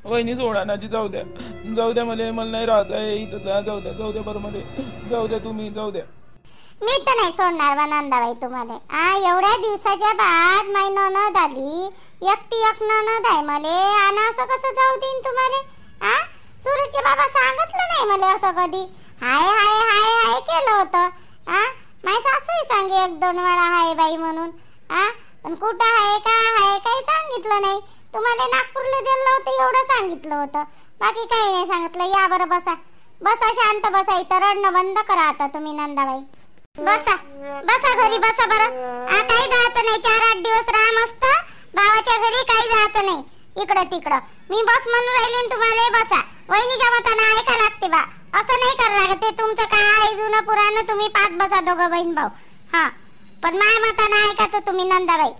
वहिनी सोडा ना जी, जाऊ द्या मला नाही राहायचं आहे इथं, जाऊ द्या बरं मला, जाऊ द्या तुम्ही, जाऊ द्या. मी तर नाही सोडणार बा नंदाबाई तुम्हाला. एवढ्या दिवसाच्या बाद माई ननद आली, एकटी एक ननद आहे मले, आणि असं कसं जाऊ देईन तुम्हाला? सूरजचे बाबा सांगितलं नाही मला असं कधी. हाय हाय हाय हाय केलं होतं. माई सासूही सांगे एक दोन वेळा हाय बाई म्हणून. पण कुठं आहे का आहे काही सांगितलं नाही. तुम्हाला नागपूरला दिलं होतं एवढं सांगितलं होतं, बाकी काही नाही सांगितलं. या बरं बसा, बसा शांत बसा, इथं रडणं बंद करा आता तुम्ही नंदाबाई. बसा बसा घरी बसा बरं. काही जायचं नाही, 4-8 दिवस राहा मस्त भावाच्या घरी, काही जायचं नाही इकडं तिकडं. मी बस म्हणून राहिले तुम्हाला, बसा. वहिनीच्या मतानं ऐका लागते बा, असं नाही करावं लागत. ते तुमचं काय आहे जुनं पुराणं, तुम्ही पाच बसा दोघं बहीण भाऊ. पण माझ्या मतानं ऐकायचं तुम्ही नंदाबाई.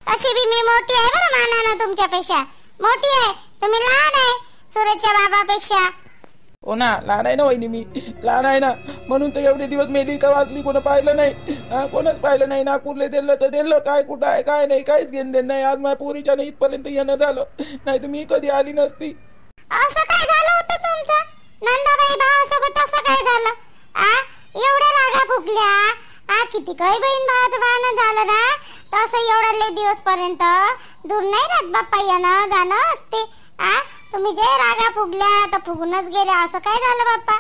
अशी बी मी मोठी आहे बरं मानानं, तुमच्यापेक्षा मोठी आहे. तुम्ही लहान आहे सूरजच्या बाबापेक्षा. हो ना, लहान आहे ना वहिनी, मी लहान आहे ना, म्हणून तर एवढे दिवस मेली का वाचली कोण पाहिलं नाही. कोणच पाहिलं नाही. नागपूरला दिलं तर दिलं, काय कुठं आहे काय नाही काहीच घेण देण नाही. आज माझ्या पोरीच्या नाही इथपर्यंत येणं झालं, नाही तर मी कधी आली नसती. असं काय झालं होतं तुमचं नंदाबाई भावासोबत? असं काय झालं? एवढ्या रागा फुगल्या. किती काही बहीण भावाचं भांडण झालं ना, तर असं एवढ्या दिवस पर्यंत दूर नाही राहत बाप्पा, येणं जाणं असते. तुम्ही जे रागा फुगल्या तर फुगूनच गेल्या. असं काय झालं बाप्पा?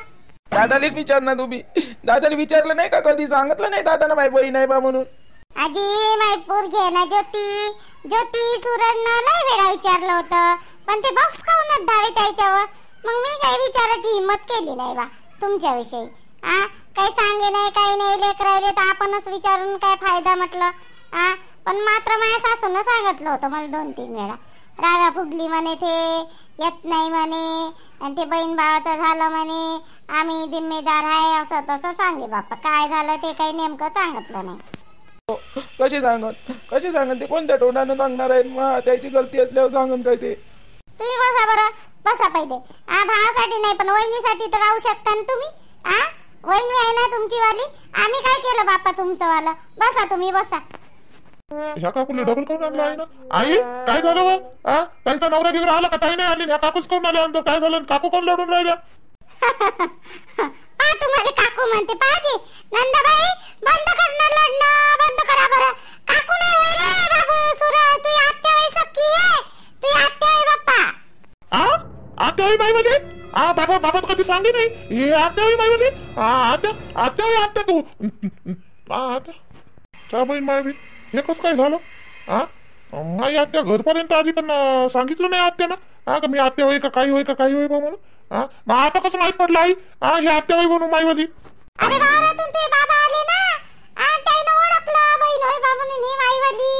दादालाच विचार ना तुम्ही. दादाला विचारलं नाही का कधी? सांगितलं नाही दादानं माझी बहीण आहे बा म्हणून? आजी माय पोरगी ना ज्योती सूरजनं लय वेळा विचारलं होतं, पण ते बॉक्स काऊनच धावे त्याच्यावर. मग मी काही विचारायची हिंमत केली नाही बा तुमच्याविषयी. काही सांगे नाही काही नाही, लेकर राहिले तर आपणच विचारून काय फायदा म्हटलं. पण मात्र माझ्या सासूनं सांगितलं होतं मला 2-3 वेळा. रागा फुगली म्हणे, ते येत नाही म्हणे, आणि ते बहीण भावाचं झालं म्हणे, आम्ही जिम्मेदार आहे असं तसं सांगे बाप्पा. काय झालं ते काही नेमकं सांगितलं नाही. कशी सांगत ते? कोणत्या तोंडानं सांगणार आहे? त्याची गलती असल्यावर सांगन काय ते? तुम्ही बसा बरं, बसा पहिले. भावासाठी नाही पण वहिनीसाठी तर राहू शकता ना तुम्ही. वहिनी आहे ना तुमची वाली. आम्ही काय केलं बाप्पा तुमचं वाला? बसा तुम्ही बसा. ह्या काकूला डबल काऊन आणला आहे ना? आई काय झालं? त्यांचा नवरा गिरा आला का? ताई नाही आली, ह्या काकूच काऊन आल्या अंतर? काय झालं? काकू कोण लढून राहिल्या? तुम्हाला काकू म्हणते पाहिजे नंदाबाई. बंद करणं लढणं बंद करा बरं. काकू नाही होईल बाबू. सूरज तू आत्या होई सक्की आहे, तू आत्या होई बाप्पा. आत्या होई माई मध्ये? बाबा कधी सांगे नाही हे आत्या होई माई मध्ये. आत्या होई आत्या तू. आत्या बहीण माय बी हे कसं काय झालं? माई आत्या घरपर्यंत आली पण सांगितलं नाही आत्यानं का मी आत्या होई का काही होई का काही होई बा म्हणून. मग आता कसं माहित पडलं आई हे आत्या होई म्हणून माईवाली? अरे वावरातून ते बाबा आले ना, त्यानं ओळखलं बहीण होय बा म्हणून ही माईवाली.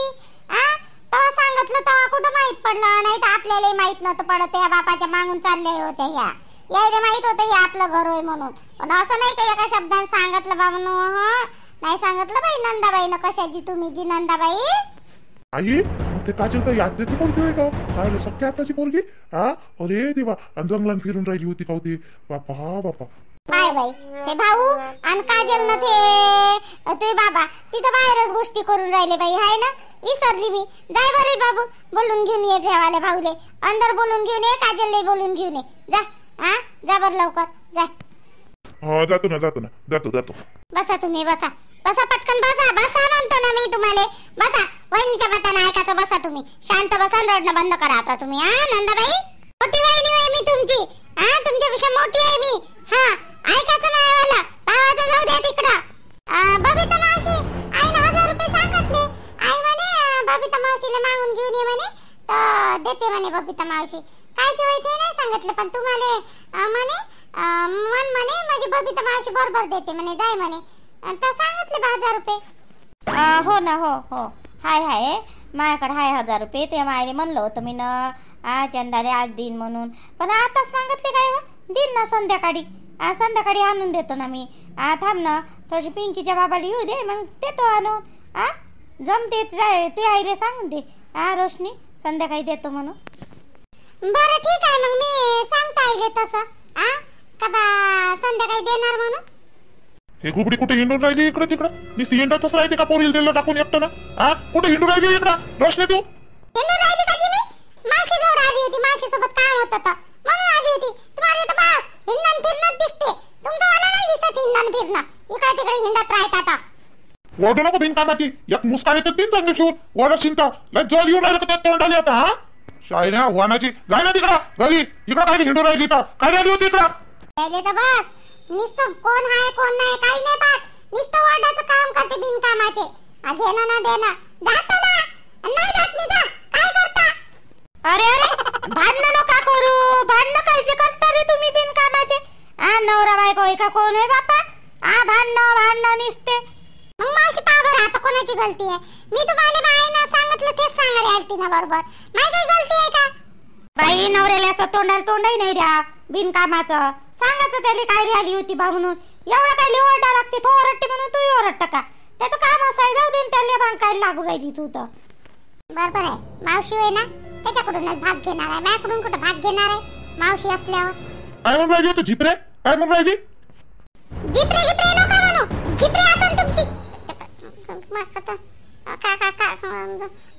तेव्हा सांगितलं तेव्हा कुठं माहित पडलं? नाही तर आपल्याला माहित नव्हतं पडत. ह्या बापाच्या मागून चालले होते ह्या, यायला माहित होतं हे आपलं घर होय म्हणून. पण असं नाही का एका शब्दाने सांगितलं बा म्हणून. नाही सांगितलं बाई नंदाबाईनं. कशाची तुम्ही जी नंदाबाई? आई ते काजल काही आत्याची पोरगी होय का? काय सख्या आत्याची पोरगी? अरे देवा, जंगलात फिरून राहिली होती का होती? बापा बाय बाई ते भाऊ आणि काजल न ते बाबा तिथं बाहेरच गोष्टी करून राहिले बाई. हाय ना, विसरली मी. जाय बरे बाबू, बोलून घेऊन ये ठेवाले भाऊले. अंदर बोलून घेऊन ये, काजलले बोलून घेऊन ये. जा जा बर लवकर जा. जातो. बसा तुम्ही बसा पटकन बसा म्हणतो ना मी तुम्हाला. बसा वहिनीच्या मतानं ऐकायचं. बसा तुम्ही शांत बसा, रडणं बंद करा आता तुम्ही. नंदाबाई मोठी वहिनी आहे मी तुमची. तुमच्यापेक्षा मोठी आहे मी. ऐकायचं नाही मला. भावाचं जाऊ द्या तिकडं. बबिता मावशी आईनं 1000 रुपये सांगितले. आई म्हणे बबिता मावशीला मागून घेऊन ये म्हणे, तर देते म्हणे बबिता मावशी. कायचे होय ते नाही सांगितलं, पण तुम्हाला म्हणे माझी बबिता मावशी बरोबर देते म्हणे, जाय म्हणे. तर सांगितले 1000 रुपये. हो ना, हो हाय माझ्याकडे हाय 1000 रुपये. ते मायले म्हणलं होतं मी ना चंदाले आज दिन म्हणून, पण आताच सांगितले काय दिन ना संध्याकाळी आणून देतो ना मी. थांब ना थोडीशी पिंकीच्या बाबाला येऊ दे, मग देतो आणून. जमते ते आईले सांगून दे रोशनी संध्याकाळी देतो म्हणून. बरं ठीक आहे, मग मी सांगता येईल तसं का बा संध्याकाळी देणार म्हणून. हे गुबडी कुठे हिंडून राहिली इकडे तिकडं? नुसती हिंडतच राहते का पोरीला दिलं टाकून एकटं ना? कुठे हिंडून राहिली इकडं रोशनी? तू हिंडून राहिली का मी? मावशी जवळ आली होती, मावशी सोबत काम होतं तर म्हणून आली होती. तुम्हाला तर बस हिंडण फिरणं दिसते, तुमचं मला नाही दिसत हिंडण फिरणं. इकडे तिकडे हिंडत राहतात. ओढू नको बिनकामाची. एक मुस्कान येतं तीन चांगली ठेवून ओढा शिंता लय जल येऊन राहिलं का त्यात तोंड आली आता. हा शाळेला वाहनाची जाय ना तिकडं घरी. इकडं काय हिंडून राहिली तर काय आली होती इकडं. पहिले तर बस नुसतं कोण आहे कोण नाही काही नाही पाहत, नुसतं ओरडाचं काम करते बिनकामाचे. घेणं ना देणं. जातो ना नाही जात नाही जा. काय करता? अरे अरे भांडणं नका करू. भांडणं कायचे करता रे तुम्ही बिनकामाचे. नवरा बायको आहे का कोण आहे बापा. भांडणं निसते. मग मावशी पहा बरं आता कोणाची गलती आहे. मी तुम्हाला बाईनं सांगितलं तेच सांगायला आलती ना बरोबर. माझी काही गलती आहे का? बाई नवऱ्याला असं तोंडाला तोंडही नाही द्या बिनकामाचं. सांगायचं त्याला काय आली होती बा म्हणून. एवढं काय ओरडा लागते. तो ओरडते म्हणून तू ओरडत का. त्याचं काम असं आहे. जाऊ दे त्याला भांगायला लागू राहिली तू तर. बरोबर आहे. मावशी होय ना त्याच्याकडूनच भाग घेणार आहे. माझ्याकडून कुठं भाग घेणार आहे मावशी असल्यावर. काय म्हणून राहिली होती झिपरे. काय म्हणून राहिली. जिपरे गिपरे नका म्हणू. जिपरे असन तुमची.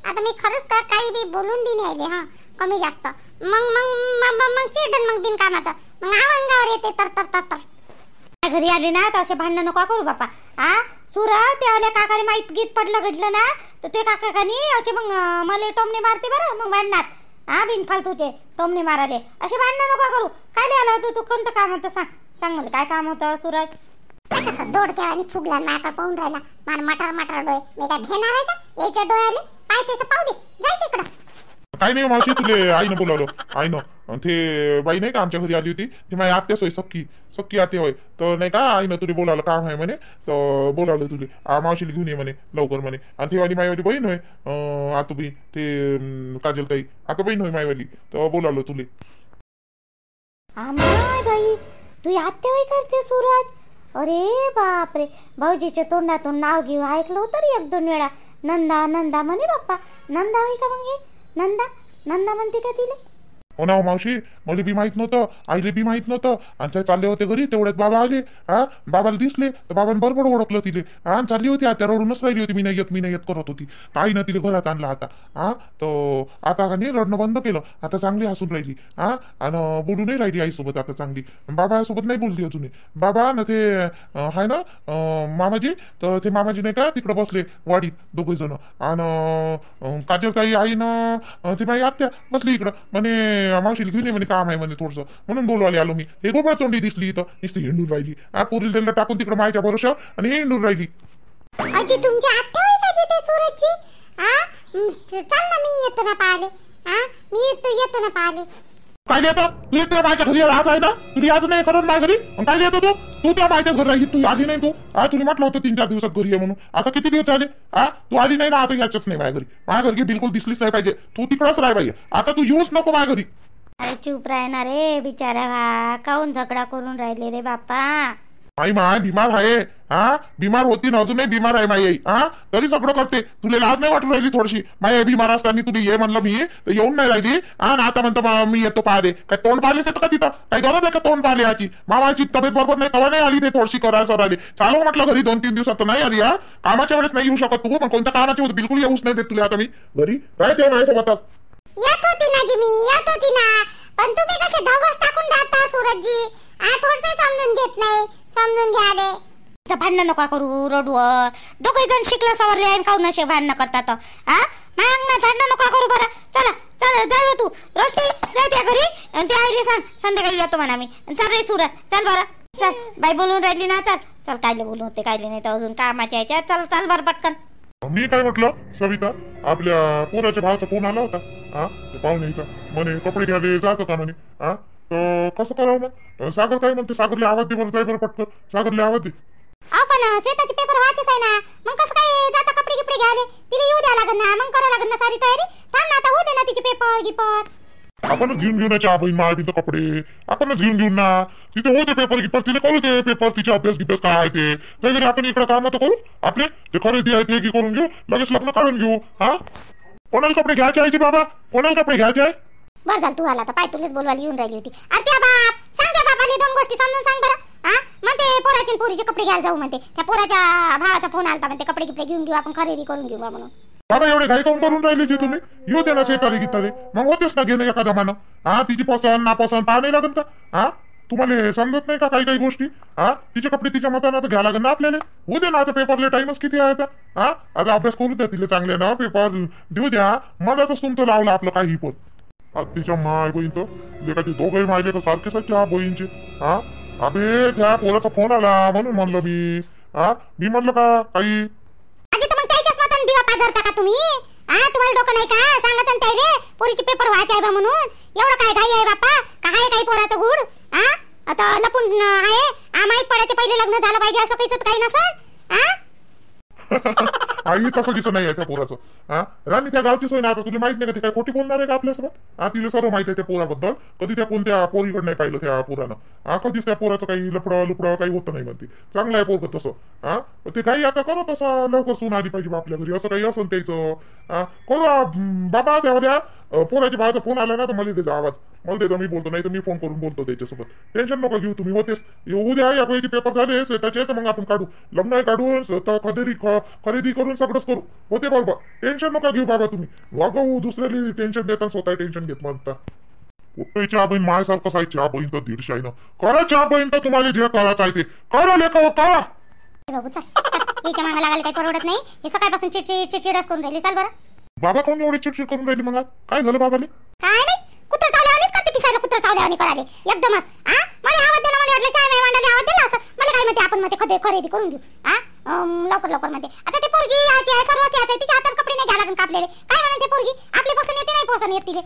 आता मी खरंच काही बी बोलून दिली आहे हा कमी जास्त. मग मग मग चिडन मग बिनकामाचं. मग अंगावर येते तर तर तर तर. घरी आले ना तर असे भांडणं नको करू बापा. सुरा त्या काकाने माहीत गीत पडलं घडलं ना तर ते काकानी असे मग मला टोमणे मारते बरं मग भांडणात. बिनफालतूचे टोमणे माराले असे भांडणं नको करू. काय आलं होतं तू कोणतं काम होतं सांग मला. काय काम होतं सूरज. कसं दोडक्यावानी फुगला माझ्याकडे पाहून राहिला. मला मटर मटर डोळे. मी काय भेणार आहे का याच्या डोळ्याले. पाहते तर पाहू दे. जाय तिकडं. काही नाही मावशी तुले आईनं बोलावलं. आईनं ते बाई नाही का आमच्या घरी आली होती ती माझी आत्याच होय. सक्की आत्या होय. तर नाही का आईनं तुला बोलावलं काम आहे म्हणे तर बोलावलं तुले. मावशीला घेऊन ये म्हणे लवकर म्हणे. आणि ती वाली माईवाली बहीण होय आतुबाई ते काजलताई आता बहीण होय माईवाली तर बोलावलं तुले. बाई तू आत्या होय करते सूरज. अरे बापरे भाऊजीच्या तोंडातून नाव घेऊ ऐकलं होतं रे 1-2 वेळा. नंदा नंदा म्हणे बाप्पा. नंदा होय का मग हे. नंदा म्हणते का तिला. हो ना मावशी मला बी माहित नव्हतं. आईले बी माहित नव्हतं. आणि ते चालले होते घरी तेवढ्यात बाबा आले. बाबाला दिसले तर बाबाने बरोबर ओळखलं तिले. चालली होती आता रडूनच राहिली होती. मी नाही येत करत होती. आईनं तिला घरात आणलं आता. तर आता का नाही रडणं बंद केलं. आता चांगली हसून राहिली. आणि बोलू नाही राहिली आईसोबत आता चांगली. बाबासोबत नाही बोलली अजून. बाबा ना ते आहे ना मामाजी तर ते मामाजी नाही का तिकडे बसले वाडीत दोघे जण. आणि काजलताई आईनं ते माझी आत्या बसली इकडं म्हणे मावशीला घेऊन ये म्हणे काम आहे म्हणे थोडस म्हणून बोलवायला आलो मी. हे गोबळ तोंडी दिसली इथं नुसती हिंडून राहिली. पोरीला त्यांना टाकून तिकडे मायच्या भरोशावर आणि हिंडून राहिली. अजी तुमची आत्या होय का ते सूरजची. चल ना मी येतो ना पाहिले. मी येतो ना पाहिले. काय येतं तू त्या माझ्या घरी आज आहे ना. तुझी आज नाही करून माझ्या घरी काय येतो तू त्या माझ्या घरी राहिली. तू आली नाही. तू तुला म्हटलं होतं 3-4 दिवसात घरी आहे म्हणून. आता किती दिवस झाले. तू आली नाही ना. आता यायचंच नाही माझ्या घरी. माझ्या घरी बिलकुल दिसलीच नाही पाहिजे. तू तिकडंच राह पाहिजे. आता तू येऊच नको माझ्या घरी. अरे चूप राहणार रे बिचारा. काऊन झगडा करून राहिले रे बापा. माई माय बिमार आहे. बिमार होती ना अजूनही बिमार आहे माई आई. तरी सगळं करते. तुला लाज नाही वाटून राहिली थोडीशी. माई आई बिमार असताना तुला ये म्हणलं मी तर येऊन नाही राहिली. आणि आता म्हणतो मी येतो पाहिले. काय तोंड पाहिलेच येतं का तिथं. काही गरज आहे का तोंड पाहिले याची. मामाची तब्येत बरोबर नाही तेव्हा नाही आली. ते थोडीशी करायला राहिली. चालू म्हटलं घरी 2-3 दिवसात नाही आली. कामाच्या वेळेस नाही येऊ शकत तू. पण कोणत्या कामाच्या वेळेस बिलकुल येऊच नाही देत तुला. आता मी घरी राहते माझ्यासोबतच. येत होती ना जी मी येत होती ना. पण तुम्ही कसे धवस टाकून जाता सूरजजी. थोडस समजून घेत नाही. समजून घ्या रे. भांडणं नका करू रोडवर. दोघे जण शिकला सवरले आहे काऊन असे भांडणं करतात. माझ्या भांडणं नका करू बरं. चला जाऊ तू रोशनी जाय त्या घरी. ते आईले सांग संध्याकाळी येतो म्हणा मी. चल रे सूरज चल बरं. चल बाई बोलून राहिली ना. चल कायले बोलून होते कायले नाही तर अजून कामाच्या यायच्या. चल बरं पटकन. मी काय म्हटलं सविता आपल्या पोराच्या भावाचा फोन आला होता. ते पाहुण्याचा म्हणे कपडे घ्यायला जात होता म्हणे. तर कसं करावं मग. सागर काय म्हणते. सागरले आवाज दे बरं. जाय बरं पटकन. सागरले आवाज दे. पण शेताचे पेपर व्हायचेच आहे ना. मग कसं काय जाता कपडे गिपडे घ्यायला. तिला येऊ द्या लागेल ना. मग करा लागेल ना सारी तयारी. थांब ना आता होऊ दे ना तिचे पेपर गिपर. आपणच घेऊन चहा बहीण माय कपडे आपणच घेऊन ना. तिथे होते पेपर गिपर. तिथे करू ते पेपर तिचे अभ्यास गिभ्यास काय आहे ते. त्याच्याकडे आपण इकडे काम तर करू. आपले जे खरेदी आहे ते करून घेऊ. लगेच लग्न काढून घेऊ. कोणाला कपडे घ्यायचे आहे बाबा. कोणाला कपडे घ्यायचे आहे. बरं झालं तू आला तर. पाय तुलेच बोलवायला येऊन राहिली होती. अरे त्या बाप सांग त्या बाबाला 2 गोष्टी समजून सांग बरं. म्हणते पोराचे पोरीचे कपडे घ्यायला जाऊ म्हणते. त्या पोराच्या भावाचा फोन आलता म्हणते कपडे गिपडे घेऊन घेऊ आपण खरेदी करून घेऊ म्हणून. बाबा एवढे घाई काऊन करून राहिले जे तुम्ही? येऊ दे ना शेतारी गीतारी, मग होतेच ना घेणं एखाद्या मानं. हा तिची पसंत नापसंत पाहा नाही लागेल का? हा तुम्हाला समजत नाही का काही काही गोष्टी? हा तिचे कपडे तिच्या मतानं तर घ्या लागेल ना आपल्याला. होऊ दे ना, आता पेपरला टाइमच किती आहे आता. हा आता अभ्यास करू द्या तिला चांगले ना, पेपर देऊ द्या. मधातच तुमचं लावलं आपलं काही पण. तिच्या माय बहीण तर लेखाचे दोघंही मायले का सारखेच आहेत त्या बहीणचे. हा अबे त्या पोराचा फोन आला म्हणून म्हणलं मी. हा मी म्हणलं का काही आजी तर मग त्याच्याच मतान दिवा पाजरता का तुम्ही? तुम्हाला डोकं नाही का? सांगायचं ना त्याले पोरीचे पेपर व्हायचे आहे बा म्हणून. एवढं काय घाई आहे बाप्पा? काय आहे काही पोराचं गुड? आता लपून आहे माहीत पडायचे पहिले लग्न झालं पाहिजे असं काही नसं. आई तसं दिसत नाही आहे त्या पोराचं. हा राणी त्या गावची सोय ना, आता तुला माहित नाही का ते काय खोटी बोलणार आहे का आपल्यासोबत? तिला सर्व माहिती आहे त्या पोराबद्दल. कधी त्या कोणत्या पोरीकडे नाही पाहिलं त्या पोरानं. कधीच त्या पोराचं काही लुपडा काही होतं नाही म्हणते. चांगलं आहे पोरग तसं. ते काही आता करू तसं लवकर सून आली पाहिजे आपल्या घरी, असं काही असेल त्याचं. करू बाबा त्या पोराच्या बाळाचा फोन आला ना तर मला त्याचा आवाज मला त्याचा मी बोलतो, नाही तर मी फोन करून बोलतो त्याच्यासोबत. टेन्शन नका घेऊ तुम्ही. होतेच उद्या या पैकी पेपर झाले त्याचे तर मग आपण काढू लग्न काढून खरेदी करून सगळंच करू. होते बरोबर. टेन्शन नका घेऊ बाबा तुम्ही. वागवू दुसऱ्याला टेन्शन देता स्वतः टेन्शन घेत म्हणता. कुठे चहा बहीण माझ्यासारखंच आहे. चहा बहीण तर 150 आहे ना. करा चहा बहीण तर तुम्हाला जे करायचं आहे ते करा लेखा करा. बाबू चल हिच्या मागं लागायला काही परवडत नाही. हे सकाळपासून चिडचिडच करून राहिली. चाल बरं. बाबा कोण एवढी चिडचिड करून राहिली मग? काय झालं बाबाले? काय नाही कुत्रा चावल्यावानीच करते पिसायला. कुत्रा चावल्यावानी कराले एकदमच. मला आवाज दिला, मला वाटलं चाय नाही मांडले आवाज दिला असं. मला काय म्हणते आपण मध्ये खरेदी करून घेऊ. लवकर मध्ये. आता ते पोरगी याची आहे सर्वच याचं आहे. तिच्या हातात कपडे नाही घ्या लागून कापलेले. काय म्हणते ते पोरगी आपली पसंत येते नाही पसंत येत तिले.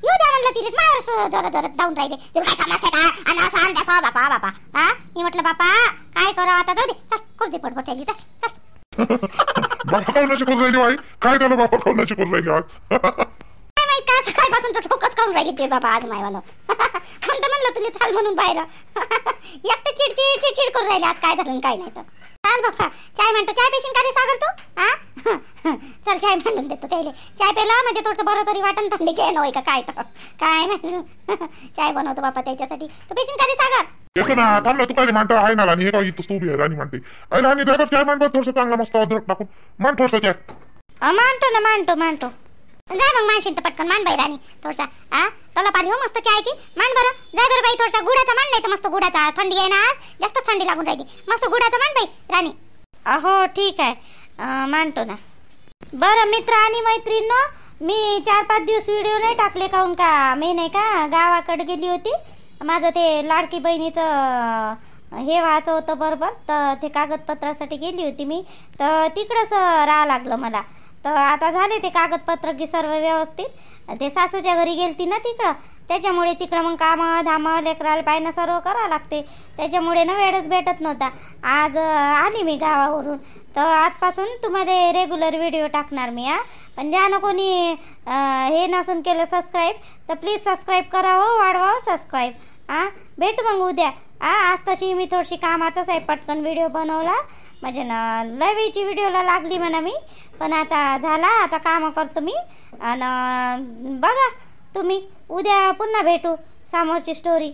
येऊ द्या म्हणलं तिले मावर जोरात डाऊन राहिले. तुला काय समजते का? आणि असं आणते सो बापा. मी म्हटलं बापा काय करावं आता, जाऊ दे चल करू दे पटपट चल. बाबा कोणाची करून राहिली बाई? काय झालं बाबा कोणाची करून राहिली आज? सकाळपासून ठोकच करून राहिली ते बाबा आज मायवाला. म्हणलं तुला चाल म्हणून बाहेर एकटं चिडचिड करून राहिले आज. काय झालं काय नाही तर चाल बाबा. चाय म्हणतो. चाय पेशीन का रे सागर तू? चल चाय मांडून देतो त्याला. चाय पेला म्हणजे थोडंसं बरं तरी वाटण. थंडी चाय नव्हे का काय तर काय माहिती. चाय बनवतो बापा त्याच्यासाठी. तू पेशीन का रे सागर? येतो ना. थांब ना. तू काय म्हणतो आहे ना राणी? हे काय इथं तू उभी आहे राणी म्हणते. अरे राणी जरा चाय मांड थोडंसं चांगला मस्त अद्रक टाकून मान थोडंसं चाय. मांडतो जाय मग मानशील तर पटकन मान बाई राणी थोडसा. तला पाणी हो मस्त चायची. मान बरं. जाय बरं बाई थोडसा गुडाचा मान. नाही तर मस्त गुडाचा. थंडी आहे ना आज जास्त थंडी लागून राहिली. मस्त गुडाचा मान बाई राणी. हो ठीक आहे. मांडतो ना. बरं मित्र आणि मैत्रीण, मी 4-5 दिवस व्हिडिओ नाही टाकले काहून का मी नाही का गावाकडे गेली होती. माझं ते लाडकी बहिणीचं हे व्हायचं होतं बरोबर. तर ते कागदपत्रासाठी गेली होती मी. तर तिकडंच राहावं लागलं मला. तर आता झाले ते कागदपत्र की सर्व व्यवस्थित. ते सासूच्या घरी गेलती ना तिकडं. त्याच्यामुळे तिकडं मग कामं धामं लेकराला पायनं सर्व करावं लागते. त्याच्यामुळे ना वेळच भेटत नव्हता. आज आली मी गावावरून. तर आजपासून तुम्हाला रेग्युलर व्हिडिओ टाकणार मी. पण ज्यानं कोणी हे नसून केलं सबस्क्राईब तर प्लीज सबस्क्राईब करावं, वाढवावं सबस्क्राईब. भेटू मग उद्या. आज तशी मी थोडीशी कामातच आहे. पटकन व्हिडिओ बनवला म्हणजे ना लय वेळची व्हिडिओला लागली म्हणा मी. पण आता झाला. आता कामं करतो मी. आणि बघा तुम्ही उद्या पुन्हा भेटू समोरची स्टोरी.